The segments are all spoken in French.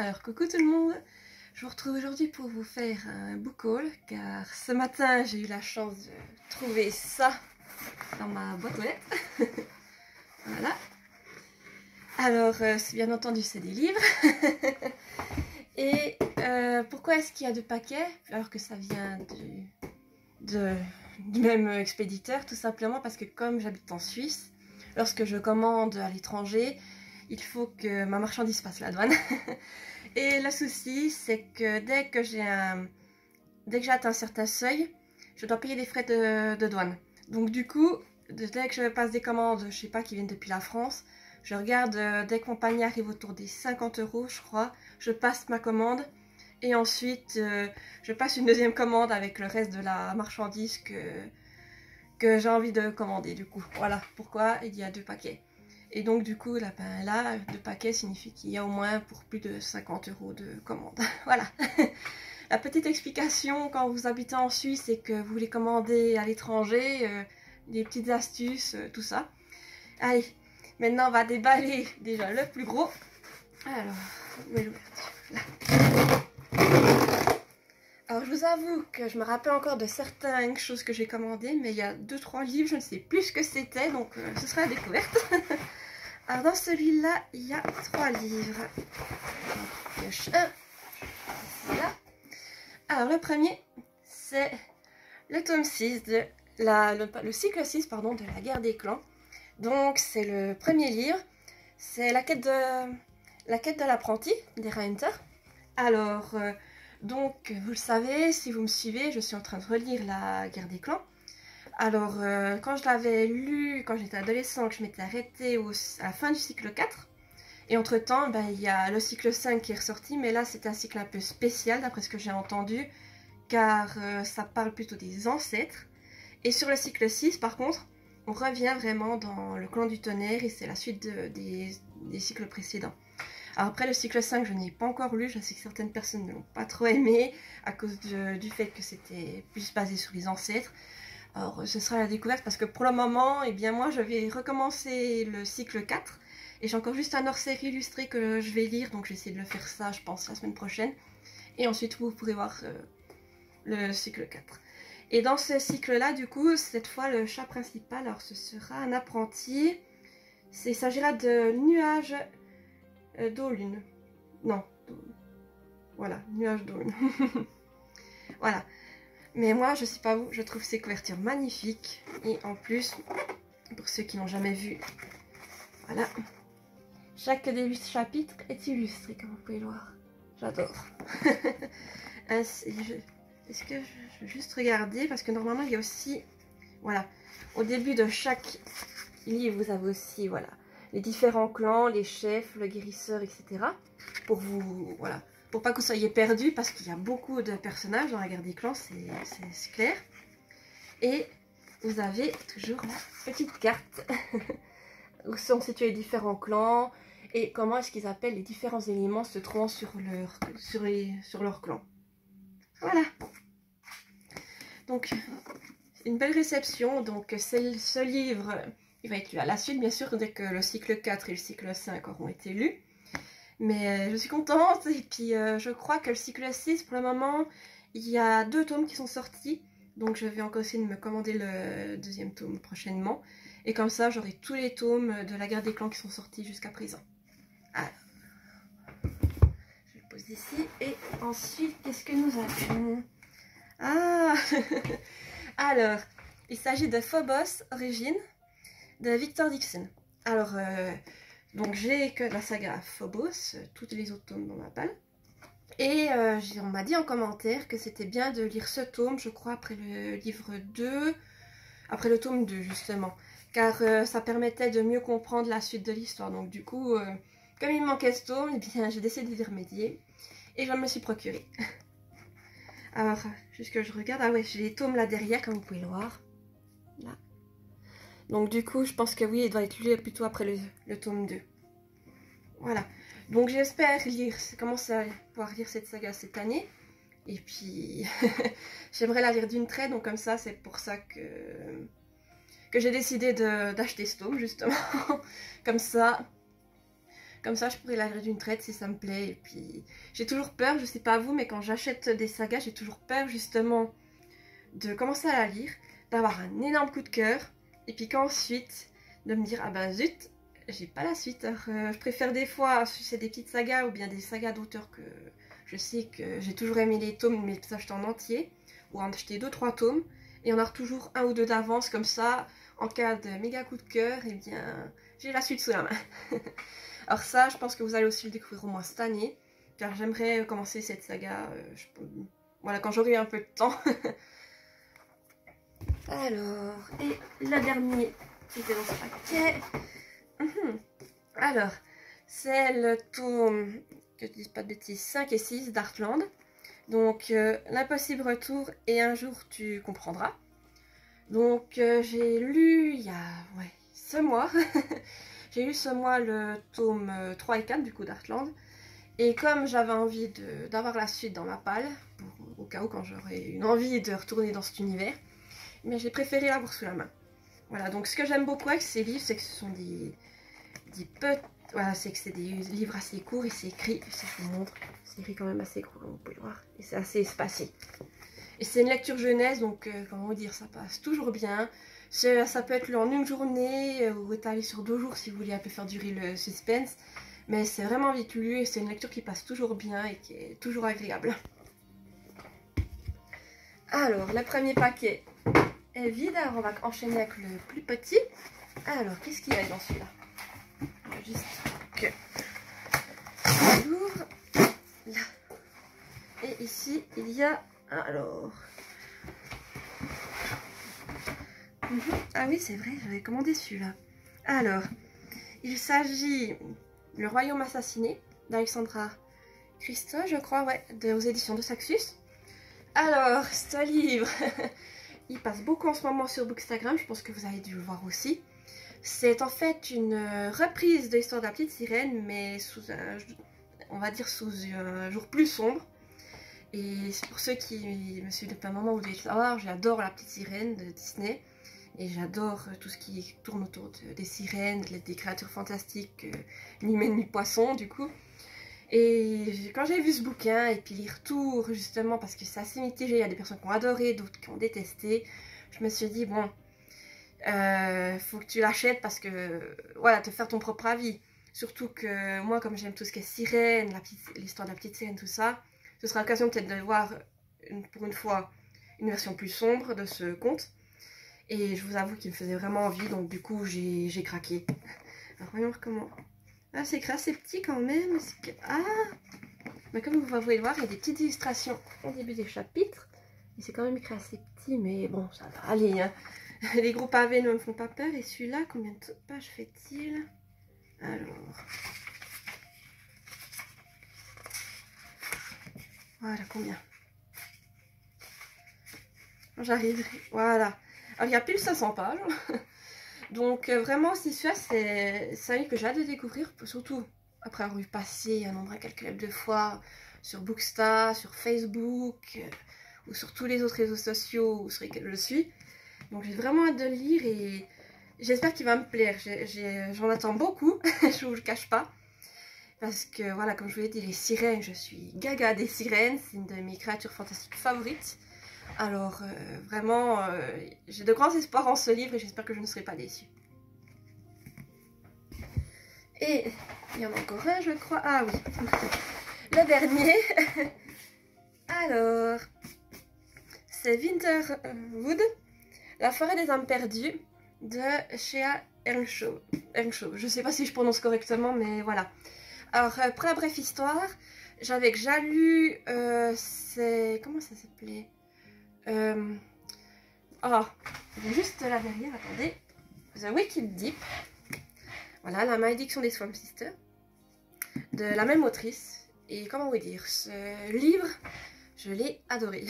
Alors coucou tout le monde, je vous retrouve aujourd'hui pour vous faire un book haul car ce matin j'ai eu la chance de trouver ça dans ma boîte aux lettres. Voilà. Alors bien entendu c'est des livres. Et pourquoi est-ce qu'il y a deux paquets alors que ça vient du même expéditeur? Tout simplement parce que comme j'habite en Suisse, lorsque je commande à l'étranger, il faut que ma marchandise passe la douane. Et le souci, c'est que dès que j'ai atteint un certain seuil, je dois payer des frais de douane. Donc du coup, dès que je passe des commandes, je sais pas, qui viennent depuis la France, je regarde, dès que mon panier arrive autour des 50 €, je crois, je passe ma commande. Et ensuite, je passe une deuxième commande avec le reste de la marchandise que j'ai envie de commander. Du coup, voilà pourquoi il y a deux paquets. Et donc du coup, là, deux paquets signifie qu'il y a au moins pour plus de 50 € de commande. Voilà. La petite explication quand vous habitez en Suisse et que vous voulez commander à l'étranger, des petites astuces, tout ça. Allez, maintenant on va déballer déjà le plus gros. Alors, où est l'ouverture? Là. Alors je vous avoue que je me rappelle encore de certaines choses que j'ai commandées, mais il y a 2-3 livres, je ne sais plus ce que c'était, donc ce sera la découverte. Alors dans celui-là, il y a 3 livres. Pioche un. Là. Alors le premier, c'est le tome 6 de le cycle 6 pardon, de la guerre des clans. Donc c'est le premier livre. C'est la quête de l'apprenti d'Era Hunter. Alors donc vous le savez, si vous me suivez, je suis en train de relire la guerre des clans. Alors, quand je l'avais lu, quand j'étais adolescente, je m'étais arrêtée à la fin du cycle 4. Et entre-temps, il y a le cycle 5 qui est ressorti, mais là, c'était un cycle un peu spécial, d'après ce que j'ai entendu, car ça parle plutôt des ancêtres. Et sur le cycle 6, par contre, on revient vraiment dans le clan du tonnerre, et c'est la suite des cycles précédents. Alors après, le cycle 5, je n'ai pas encore lu, je sais que certaines personnes ne l'ont pas trop aimé, à cause du fait que c'était plus basé sur les ancêtres. Alors, ce sera la découverte parce que pour le moment, eh bien moi, je vais recommencer le cycle 4. Et j'ai encore juste un hors-série illustré que je vais lire. Donc, je vais essayer de le faire ça, je pense, la semaine prochaine. Et ensuite, vous pourrez voir le cycle 4. Et dans ce cycle-là, du coup, cette fois, le chat principal, alors ce sera un apprenti. Il s'agira de nuages d'eau-lune. Non, voilà, nuages d'eau-lune. Voilà. Mais moi, je sais pas vous, je trouve ces couvertures magnifiques. Et en plus, pour ceux qui n'ont jamais vu, voilà. Chaque des 8 chapitres est illustré, comme vous pouvez le voir. J'adore. Est-ce que je vais juste regarder, parce que normalement, il y a aussi, voilà, au début de chaque livre, vous avez aussi, voilà, les différents clans, les chefs, le guérisseur, etc. Pour vous, voilà. Pour pas que vous soyez perdu, parce qu'il y a beaucoup de personnages dans la guerre des clans, c'est clair. Et vous avez toujours la petite carte où sont situés les différents clans et comment est-ce qu'ils appellent les différents éléments se trouvant sur leur clan. Voilà. Donc, une belle réception. Donc, ce livre, il va être lu à la suite, bien sûr, dès que le cycle 4 et le cycle 5 auront été lus. Mais je suis contente, et puis je crois que le cycle 6, pour le moment, il y a 2 tomes qui sont sortis. Donc je vais encore essayer de me commander le deuxième tome prochainement. Et comme ça, j'aurai tous les tomes de la guerre des clans qui sont sortis jusqu'à présent. Alors, je le pose ici. Et ensuite, qu'est-ce que nous avons? Ah alors, il s'agit de Phobos, Origine, de Victor Dixon. Alors, donc j'ai que la saga Phobos, toutes les autres tomes dans ma palle. Et on m'a dit en commentaire que c'était bien de lire ce tome, je crois, après le livre 2, après le tome 2 justement. Car ça permettait de mieux comprendre la suite de l'histoire. Donc du coup, comme il me manquait ce tome, eh bien j'ai décidé d'y remédier. Et je me suis procuré. Alors, juste que je regarde, ah ouais, j'ai les tomes là derrière, comme vous pouvez le voir. Là. Donc du coup, je pense que oui, il doit être lu plutôt après le tome 2. Voilà. Donc j'espère commencer à pouvoir lire cette saga cette année. Et puis, j'aimerais la lire d'une traite, donc comme ça, c'est pour ça que j'ai décidé d'acheter ce tome, justement. Comme ça, Comme ça, je pourrais la lire d'une traite si ça me plaît. Et puis, j'ai toujours peur, je sais pas vous, mais quand j'achète des sagas, j'ai toujours peur justement de commencer à la lire, d'avoir un énorme coup de cœur, et puis qu'ensuite, de me dire, ah bah zut, j'ai pas la suite. Alors, je préfère des fois, si c'est des petites sagas ou bien des sagas d'auteurs que je sais que j'ai toujours aimé les tomes, mais les acheter en entier, ou en acheter 2-3 tomes, et on a toujours 1 ou 2 d'avance, comme ça, en cas de méga coup de cœur, et bien, j'ai la suite sous la main. Alors ça, je pense que vous allez aussi le découvrir au moins cette année, car j'aimerais commencer cette saga, voilà, quand j'aurai un peu de temps. Alors, et le dernier qui était dans ce paquet. Alors, c'est le tome, que je dise pas de bêtises, 5 et 6 d'Heartland. Donc, l'impossible retour et un jour tu comprendras. Donc, j'ai lu il y a, ce mois. J'ai lu ce mois le tome 3 et 4 du coup d'Heartland. Et comme j'avais envie d'avoir la suite dans ma palle, au cas où quand j'aurais une envie de retourner dans cet univers, mais j'ai préféré l'avoir sous la main. Voilà, donc ce que j'aime beaucoup avec ces livres, c'est que ce sont voilà, c'est que c'est des livres assez courts et c'est écrit, si je vous montre, c'est écrit quand même assez gros, vous pouvez le voir, et c'est assez espacé. Et c'est une lecture jeunesse, donc comment vous dire, ça passe toujours bien. Ça peut être lu en une journée ou étalé sur 2 jours si vous voulez un peu faire durer le suspense. Mais c'est vraiment vite lu et c'est une lecture qui passe toujours bien et qui est toujours agréable. Alors, le premier paquet est vide, alors on va enchaîner avec le plus petit. Alors, qu'est-ce qu'il y a dans celui-là? Juste que je l'ouvre. Là. Et ici, il y a... Alors... Ah oui, c'est vrai, j'avais commandé celui-là. Alors, il s'agit Le Royaume assassiné d'Alexandra Christo, je crois, ouais, aux éditions de Saxus. Alors, ce livre, il passe beaucoup en ce moment sur Bookstagram, je pense que vous avez dû le voir aussi. C'est en fait une reprise de l'histoire de la petite sirène, mais sous un, on va dire sous un jour plus sombre. Et pour ceux qui me suivent depuis un moment, vous devez le savoir, j'adore la petite sirène de Disney. Et j'adore tout ce qui tourne autour des sirènes, des créatures fantastiques, mi-humaines, mi-poissons du coup. Et quand j'ai vu ce bouquin, et puis les retours justement, parce que c'est assez mitigé, il y a des personnes qui ont adoré, d'autres qui ont détesté, je me suis dit, bon, faut que tu l'achètes parce que, voilà, te faire ton propre avis. Surtout que moi, comme j'aime tout ce qui est sirène, l'histoire de la petite sirène, tout ça, ce sera l'occasion peut-être de voir, pour une fois, une version plus sombre de ce conte. Et je vous avoue qu'il me faisait vraiment envie, donc du coup j'ai craqué. Alors voyons comment... Ah, c'est écrit assez petit quand même. Ah, mais comme vous pouvez le voir, il y a des petites illustrations au début des chapitres. Et c'est quand même écrit assez petit, mais bon, ça va aller. Hein. Les gros pavés ne me font pas peur. Et celui-là, combien de pages fait-il? Alors... Voilà, combien? J'arrive, voilà. Alors, il y a pile 500 pages. Donc, vraiment, c'est celui-là, c'est un livre que j'ai hâte de découvrir. Surtout après avoir eu passé un nombre incalculable de fois sur Booksta, sur Facebook, ou sur tous les autres réseaux sociaux sur lesquels je suis. Donc, j'ai vraiment hâte de le lire et j'espère qu'il va me plaire. J'en attends beaucoup, je vous le cache pas. Parce que, voilà, comme je vous l'ai dit, les sirènes, je suis gaga des sirènes. C'est une de mes créatures fantastiques favorites. Alors, vraiment, j'ai de grands espoirs en ce livre et j'espère que je ne serai pas déçue. Et il y en a encore un, je crois. Ah oui, le dernier. Alors, c'est Winterwood, La forêt des âmes perdues, de Shea Earnshaw. Je ne sais pas si je prononce correctement, mais voilà. Alors, pour la bref histoire, j'avais déjà lu, comment ça s'appelait? Juste là derrière, attendez, The Wicked Deep, voilà, la malédiction des Swamp Sisters, de la même autrice, et comment vous dire, ce livre, je l'ai adoré.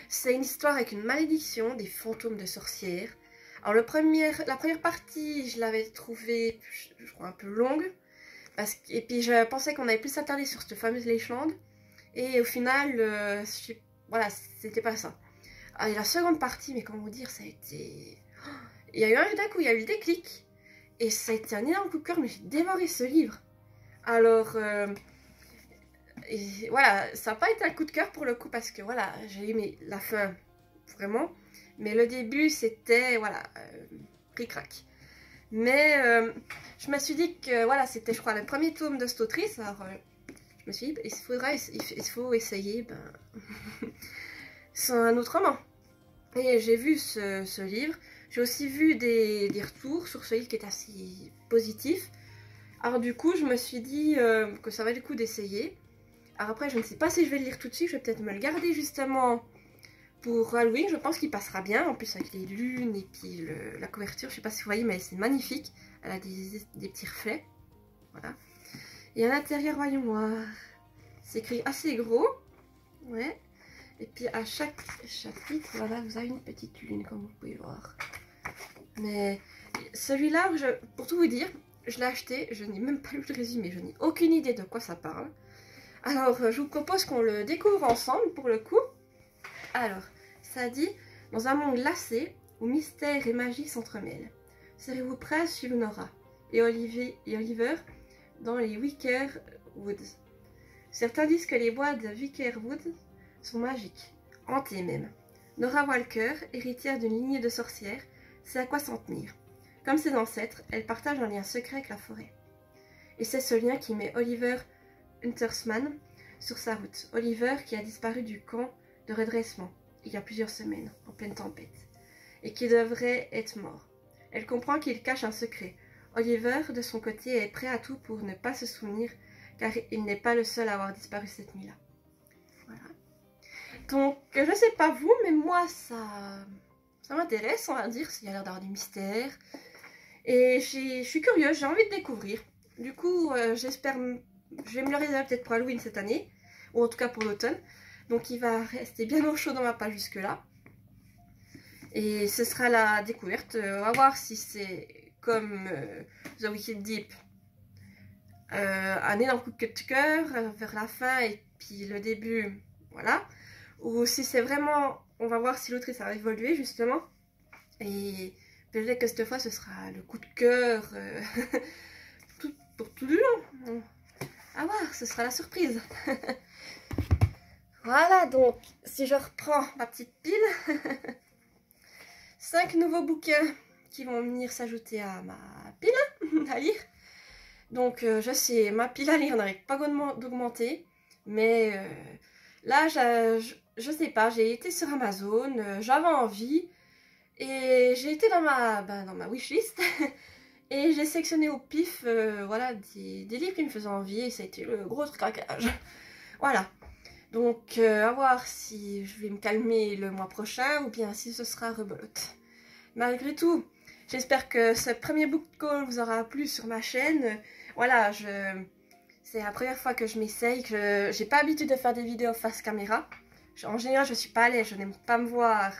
C'est une histoire avec une malédiction, des fantômes de sorcières. Alors la première partie, je l'avais trouvée, je crois, un peu longue, et puis je pensais qu'on avait plus s'attarder sur cette fameuse légende, et au final, voilà, c'était pas ça. Ah, et la seconde partie, mais comment vous dire, ça a été... Il y a eu d'un coup, il y a eu des clics. Et ça a été un énorme coup de cœur, mais j'ai dévoré ce livre. Alors, et voilà, ça n'a pas été un coup de cœur pour le coup parce que voilà, j'ai aimé la fin, vraiment. Mais le début, c'était, voilà, ric-rac. Mais je me suis dit que, voilà, c'était, je crois, le premier tome de cette autrice. Alors, je me suis dit, il faut essayer, c'est un autre roman. Et j'ai vu ce livre. J'ai aussi vu des retours sur ce livre qui est assez positif. Alors du coup, je me suis dit que ça valait le coup d'essayer. Alors après, je ne sais pas si je vais le lire tout de suite. Je vais peut-être me le garder justement pour Halloween. Je pense qu'il passera bien. En plus avec les lunes et puis la couverture. Je ne sais pas si vous voyez, mais c'est magnifique. Elle a des petits reflets. Voilà. Et à l'intérieur, voyons voir. C'est écrit assez gros. Ouais. Et puis à chaque chapitre, voilà, vous avez une petite lune, comme vous pouvez voir. Mais celui-là, pour tout vous dire, je l'ai acheté, je n'ai même pas lu le résumé, je n'ai aucune idée de quoi ça parle. Alors, je vous propose qu'on le découvre ensemble pour le coup. Alors, ça dit, dans un monde glacé, où mystère et magie s'entremêlent, serez-vous prêts à suivre Nora et Oliver dans les Wicker Woods. Certains disent que les bois de Wicker Woods sont magiques, hantées même. Nora Walker, héritière d'une lignée de sorcières, sait à quoi s'en tenir. Comme ses ancêtres, elle partage un lien secret avec la forêt. Et c'est ce lien qui met Oliver Huntersman sur sa route. Oliver qui a disparu du camp de redressement il y a plusieurs semaines, en pleine tempête, et qui devrait être mort. Elle comprend qu'il cache un secret. Oliver, de son côté, est prêt à tout pour ne pas se souvenir, car il n'est pas le seul à avoir disparu cette nuit-là. Voilà. Donc, je sais pas vous, mais moi, ça m'intéresse, on va dire. Il y a l'air d'avoir du mystère. Et je suis curieuse, j'ai envie de découvrir. Du coup, j'espère, je vais me le réserver peut-être pour Halloween cette année, ou en tout cas pour l'automne. Donc, il va rester bien au chaud dans ma page jusque-là. Et ce sera la découverte. On va voir si c'est comme The Wicked Deep. Un énorme coup de cœur vers la fin et puis le début, voilà. Ou si c'est vraiment, on va voir si l'autrice a évolué justement. Et peut-être que cette fois ce sera le coup de cœur pour tout du long. À voir, ce sera la surprise. Voilà, donc si je reprends ma petite pile, 5 nouveaux bouquins qui vont venir s'ajouter à ma pile à lire. Donc je sais, ma pile à lire n'arrête pas d'augmenter, mais là je sais pas, j'ai été sur Amazon, j'avais envie, et j'ai été dans ma wishlist, et j'ai sélectionné au pif voilà, des livres qui me faisaient envie, et ça a été le gros craquage. Voilà, donc à voir si je vais me calmer le mois prochain, ou bien si ce sera rebelote. Malgré tout, j'espère que ce premier book haul vous aura plu sur ma chaîne. Voilà, c'est la première fois que je m'essaye, que j'ai pas l'habitude de faire des vidéos face caméra. En général, je suis pas à l'aise, je n'aime pas me voir.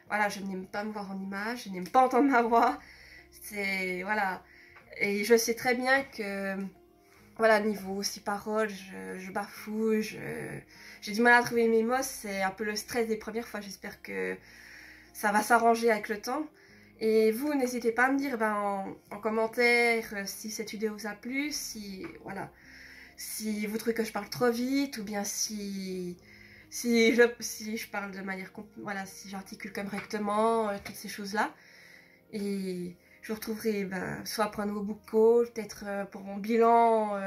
Voilà, je n'aime pas me voir en image, je n'aime pas entendre ma voix. C'est, voilà. Et je sais très bien que, voilà, niveau aussi paroles, je bafouille, j'ai du mal à trouver mes mots. C'est un peu le stress des premières fois, j'espère que ça va s'arranger avec le temps. Et vous, n'hésitez pas à me dire en commentaire si cette vidéo vous a plu, si, voilà, si vous trouvez que je parle trop vite, ou bien si je parle de manière, voilà, si j'articule correctement, toutes ces choses-là. Et je vous retrouverai soit pour un nouveau book haul, peut-être pour mon bilan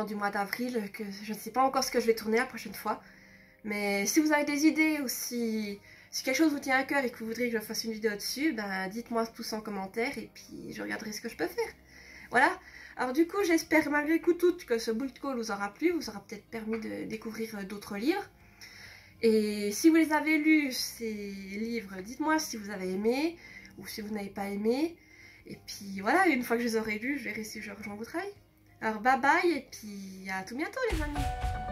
du mois d'avril, que je ne sais pas encore ce que je vais tourner la prochaine fois. Mais si vous avez des idées ou si quelque chose vous tient à cœur et que vous voudriez que je fasse une vidéo dessus, dites-moi tous en commentaire et puis je regarderai ce que je peux faire. Voilà. Alors du coup, j'espère malgré tout que ce book haul vous aura plu, vous aura peut-être permis de découvrir d'autres livres. Et si vous les avez lus, ces livres, dites-moi si vous avez aimé ou si vous n'avez pas aimé. Et puis voilà, une fois que je les aurai lus, je verrai si je rejoins votre travail. Alors bye bye et puis à tout bientôt les amis.